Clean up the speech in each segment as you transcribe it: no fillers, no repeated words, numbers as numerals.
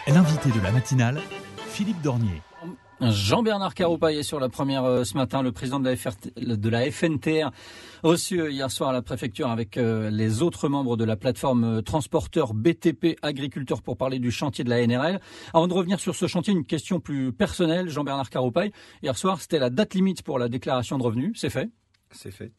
L'invité de la matinale, Philippe Dornier. Jean-Bernard Caroupaille est sur la première ce matin, le président de la FNTR, reçu hier soir à la préfecture avec les autres membres de la plateforme transporteurs BTP agriculteurs pour parler du chantier de la NRL. Avant de revenir sur ce chantier, une question plus personnelle, Jean-Bernard Caroupaille. Hier soir, c'était la date limite pour la déclaration de revenus, c'est fait ? C'est fait.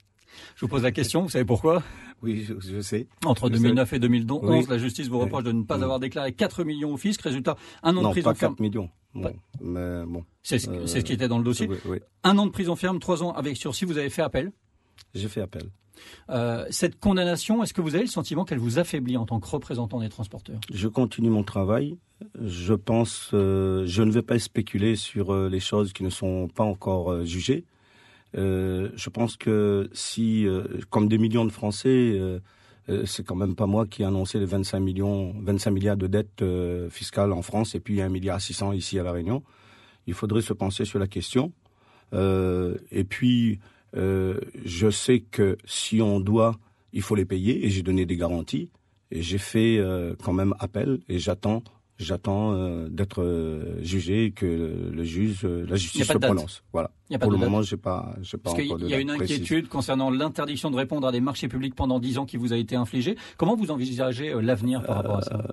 Je vous pose la question, vous savez pourquoi ? Oui, je sais. Entre 2009 et 2011, oui. La justice vous reproche de ne pas avoir déclaré 4 millions au fisc. Résultat, un an de prison ferme. Non, pas 4 ferme. millions. Bon, mais bon. C'est ce qui était dans le dossier. Oui. Un an de prison ferme, 3 ans avec sursis. Vous avez fait appel ? J'ai fait appel. Cette condamnation, est-ce que vous avez le sentiment qu'elle vous affaiblit en tant que représentant des transporteurs ? Je continue mon travail. Je pense, je ne vais pas spéculer sur les choses qui ne sont pas encore jugées. Je pense que si, comme des millions de Français, c'est quand même pas moi qui ai annoncé les 25 milliards de dettes fiscales en France et puis 1,6 milliard ici à La Réunion. Il faudrait se pencher sur la question. Et puis, je sais que si on doit, il faut les payer et j'ai donné des garanties. Et j'ai fait quand même appel et j'attends d'être jugé et que la justice se prononce. Voilà. Pour le moment, j'ai pas Parce encore de qu'il y a une précise. inquiétude concernant l'interdiction de répondre à des marchés publics pendant 10 ans qui vous a été infligée. Comment vous envisagez l'avenir par rapport à ça,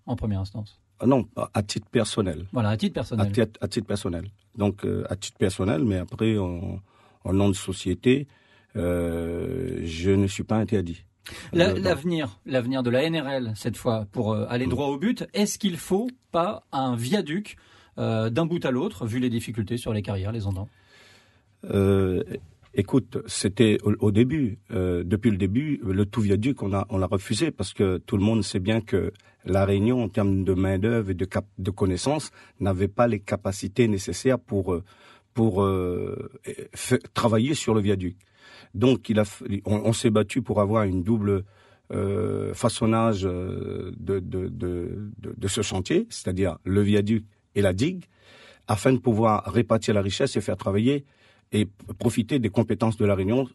en première instance ? Non, à titre personnel. Voilà, à titre personnel. À titre personnel. Donc, à titre personnel, mais après, en nom de société, je ne suis pas interdit. L'avenir de la NRL, cette fois, pour aller droit au but, est-ce qu'il faut pas un viaduc d'un bout à l'autre, vu les difficultés sur les carrières, les entends ? Écoute, c'était au début, depuis le début, le tout viaduc, on l'a refusé parce que tout le monde sait bien que La Réunion, en termes de main-d'œuvre et de connaissances, n'avait pas les capacités nécessaires pour travailler sur le viaduc. Donc, on s'est battu pour avoir une double façonnage de ce chantier, c'est-à-dire le viaduc et la digue, afin de pouvoir répartir la richesse et faire travailler et profiter des compétences de La Réunion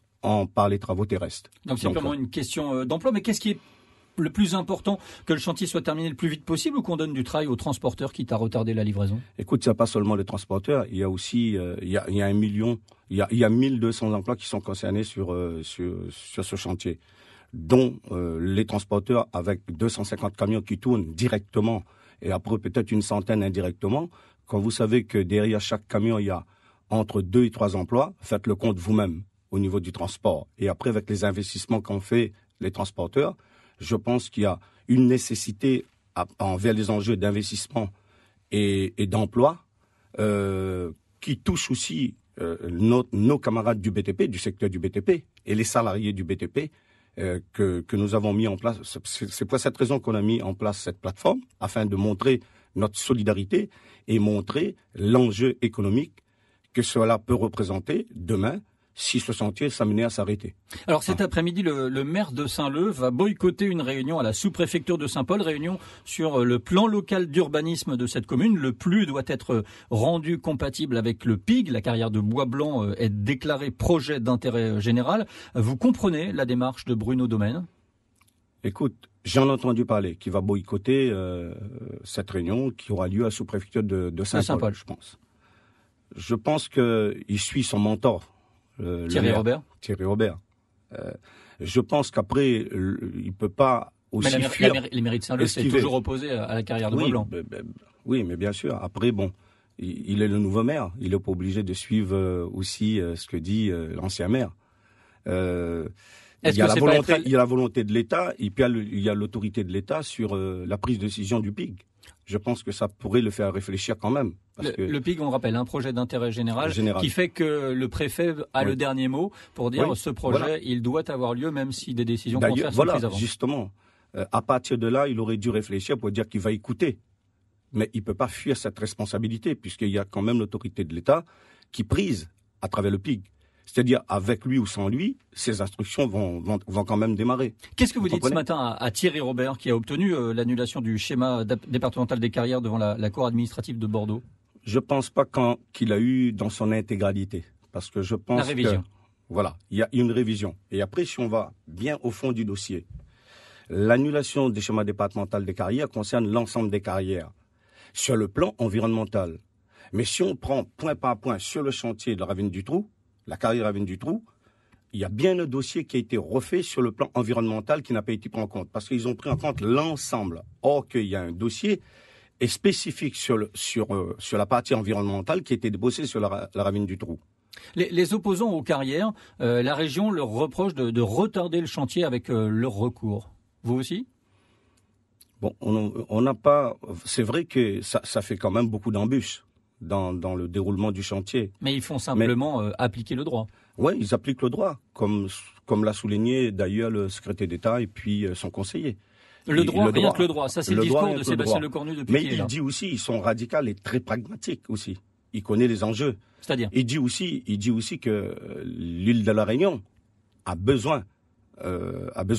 par les travaux terrestres. Donc, c'est vraiment une question d'emploi, mais qu'est-ce qui est le plus important, que le chantier soit terminé le plus vite possible ou qu'on donne du travail aux transporteurs quitte à retarder la livraison ? Écoute, il n'y a pas seulement les transporteurs, il y a aussi il y a 1 million, il y a 1200 emplois qui sont concernés sur ce chantier, dont les transporteurs avec 250 camions qui tournent directement et après peut-être une centaine indirectement. Quand vous savez que derrière chaque camion, il y a entre 2 et 3 emplois, faites le compte vous-même au niveau du transport. Et après, avec les investissements qu'ont fait les transporteurs, je pense qu'il y a une nécessité envers les enjeux d'investissement et d'emploi qui touchent aussi nos camarades du BTP, du secteur du BTP, et les salariés du BTP que nous avons mis en place. C'est pour cette raison qu'on a mis en place cette plateforme, afin de montrer notre solidarité et montrer l'enjeu économique que cela peut représenter demain si ce chantier s'amenait à s'arrêter. Alors cet après-midi, le maire de Saint-Leu va boycotter une réunion à la sous-préfecture de Saint-Paul, réunion sur le plan local d'urbanisme de cette commune. Le PLU doit être rendu compatible avec le PIG. La carrière de Bois Blanc est déclarée projet d'intérêt général. Vous comprenez la démarche de Bruno Domaine ? Écoute, j'en ai entendu parler, qui va boycotter cette réunion qui aura lieu à la sous-préfecture de Saint-Paul, je pense. Je pense qu'il suit son mentor, Thierry Robert. Je pense qu'après, il peut pas aussi fuir. Les mairies de Saint-Leu s'est toujours opposé à la carrière de Bois Blanc. Oui, mais bien sûr. Après, bon, il est le nouveau maire. Il n'est pas obligé de suivre aussi ce que dit l'ancien maire. Il y a la volonté de l'État, et puis il y a l'autorité de l'État sur la prise de décision du PIG. Je pense que ça pourrait le faire réfléchir quand même. Le PIG, on rappelle, un projet d'intérêt général qui fait que le préfet a le dernier mot pour dire ce projet, il doit avoir lieu même si des décisions contraires sont prises avant. Justement, à partir de là, il aurait dû réfléchir pour dire qu'il va écouter. Mais il ne peut pas fuir cette responsabilité puisqu'il y a quand même l'autorité de l'État qui prise à travers le PIG. C'est-à-dire, avec lui ou sans lui, ces instructions vont quand même démarrer. Qu'est-ce que vous dites ce matin à Thierry Robert, qui a obtenu l'annulation du schéma départemental des carrières devant la Cour administrative de Bordeaux ? Je ne pense pas qu'il a eu dans son intégralité. Parce que je pense la révision. Voilà, il y a une révision. Et après, si on va bien au fond du dossier, L'annulation des schémas départementaux des carrières concerne l'ensemble des carrières, sur le plan environnemental. Mais si on prend point par point sur le chantier de la Ravine du Trou, la carrière Ravine du Trou, il y a bien un dossier qui a été refait sur le plan environnemental qui n'a pas été pris en compte, parce qu'ils ont pris en compte l'ensemble. Or qu'il y a un dossier spécifique sur la partie environnementale qui a été débossé sur la Ravine du Trou. Les opposants aux carrières, la région leur reproche de retarder le chantier avec leur recours. Vous aussi ? Bon, on n'a pas. C'est vrai que ça fait quand même beaucoup d'embûches dans le déroulement du chantier. Mais ils font simplement appliquer le droit. Oui, ils appliquent le droit, comme l'a souligné d'ailleurs le secrétaire d'État et puis son conseiller. Le droit, rien que le droit. Ça, c'est le discours de Sébastien Lecornu depuis qu'il est là. Mais il dit aussi, ils sont radicaux et très pragmatiques aussi. Il connaît les enjeux. C'est-à-dire ? Il dit aussi que l'île de la Réunion a besoin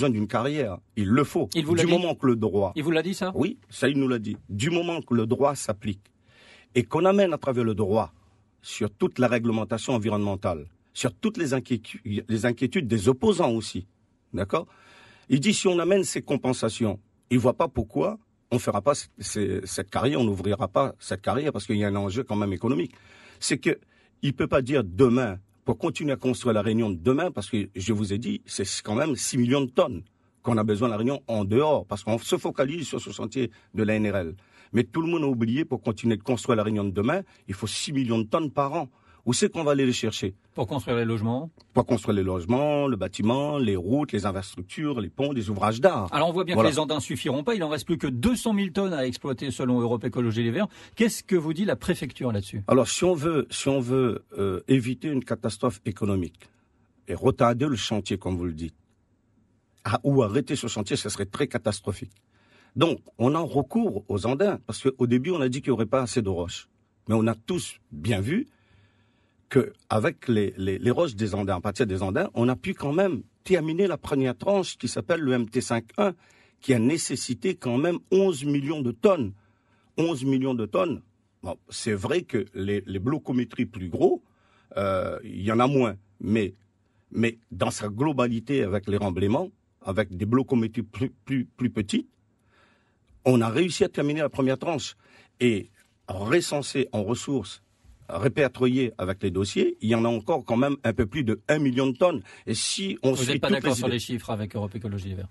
d'une carrière. Il le faut. Il vous l'a dit ? Moment que le droit. Il vous l'a dit, ça ? Oui, ça il nous l'a dit. Du moment que le droit s'applique et qu'on amène à travers le droit sur toute la réglementation environnementale, sur toutes les inquiétudes des opposants aussi, d'accord ? Il dit si on amène ces compensations, il ne voit pas pourquoi on ne fera pas cette carrière, on n'ouvrira pas cette carrière parce qu'il y a un enjeu quand même économique. C'est qu'il ne peut pas dire demain, pour continuer à construire la Réunion demain, parce que je vous ai dit, c'est quand même 6 millions de tonnes qu'on a besoin de la Réunion en dehors, parce qu'on se focalise sur ce chantier de la NRL. Mais tout le monde a oublié, pour continuer de construire la Réunion de demain, il faut 6 millions de tonnes par an. Où c'est qu'on va aller les chercher ? Pour construire les logements ? Pour construire les logements, le bâtiment, les routes, les infrastructures, les ponts, les ouvrages d'art. Alors on voit bien que les Andins suffiront pas, il en reste plus que 200 000 tonnes à exploiter selon Europe Écologie Les Verts. Qu'est-ce que vous dit la préfecture là-dessus ? Alors si on veut éviter une catastrophe économique et retarder le chantier, comme vous le dites, ou arrêter ce chantier, ce serait très catastrophique. Donc on en recourt aux Andins, parce qu'au début on a dit qu'il n'y aurait pas assez de roches. Mais on a tous bien vu qu'avec les roches des Andins, à partir des Andins, on a pu quand même terminer la première tranche qui s'appelle le MT5-1, qui a nécessité quand même 11 millions de tonnes. 11 millions de tonnes. Bon, c'est vrai que les blocométries plus gros, il y en a moins. Mais dans sa globalité avec les remblaiements, avec des blocométries plus petites, on a réussi à terminer la première tranche. Et recensé en ressources, répertorié avec les dossiers, il y en a encore quand même un peu plus de 1 million de tonnes. Et si on Vous n'êtes pas d'accord sur les chiffres avec Europe Écologie Les Verts.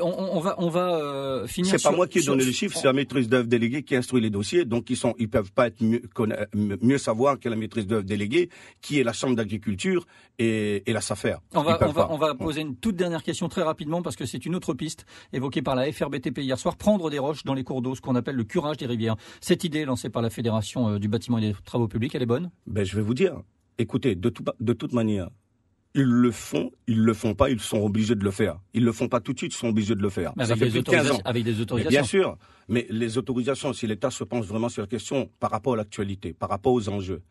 On va finir. C'est pas moi qui ai donné les chiffres, c'est la maîtrise d'œuvre déléguée qui instruit les dossiers, donc ils peuvent pas être mieux savoir que la maîtrise d'œuvre déléguée, qui est la Chambre d'agriculture et la SAFER. On va poser une toute dernière question très rapidement parce que c'est une autre piste évoquée par la FRBTP hier soir, prendre des roches dans les cours d'eau, ce qu'on appelle le curage des rivières. Cette idée lancée par la Fédération du bâtiment et des travaux publics, elle est bonne ? Ben, je vais vous dire, écoutez, de toute manière, ils le font pas, ils sont obligés de le faire. Ils le font pas tout de suite, ils sont obligés de le faire. Ça fait plus de 15 ans. Avec des autorisations. Mais bien sûr, mais les autorisations, si l'État se penche vraiment sur la question par rapport à l'actualité, par rapport aux enjeux,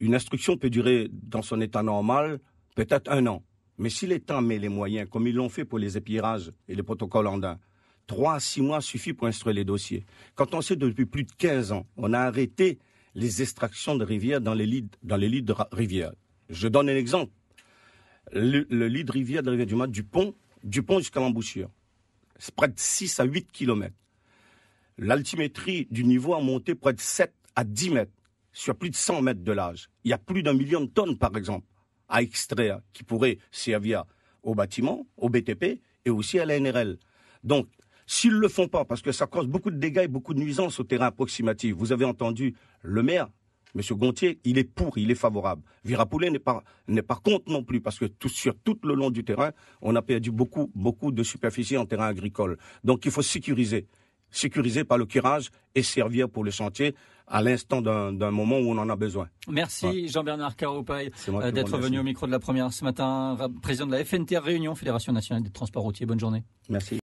une instruction peut durer dans son état normal peut-être 1 an. Mais si l'État met les moyens, comme ils l'ont fait pour les épierrages et les protocoles andins, 3 à 6 mois suffit pour instruire les dossiers. Quand on sait depuis plus de 15 ans, on a arrêté les extractions de rivières dans les lits de rivières. Je donne un exemple. Le lit de rivière de la rivière du Mat, du pont jusqu'à l'embouchure, c'est près de 6 à 8 kilomètres. L'altimétrie du niveau a monté près de 7 à 10 mètres, sur plus de 100 mètres de large. Il y a plus d'1 million de tonnes, par exemple, à extraire, qui pourraient servir au bâtiment, au BTP et aussi à la NRL. Donc, s'ils ne le font pas, parce que ça cause beaucoup de dégâts et beaucoup de nuisances au terrain approximatif. Vous avez entendu le maire, M. Gontier, il est favorable. Virapoulet n'est pas contre non plus, parce que sur tout le long du terrain, on a perdu beaucoup de superficie en terrain agricole. Donc il faut sécuriser par le curage et servir pour le chantier à l'instant d'un moment où on en a besoin. Merci Jean-Bernard Caroupaille d'être venu au micro de la première ce matin, président de la FNTR Réunion, Fédération Nationale des Transports Routiers. Bonne journée. Merci.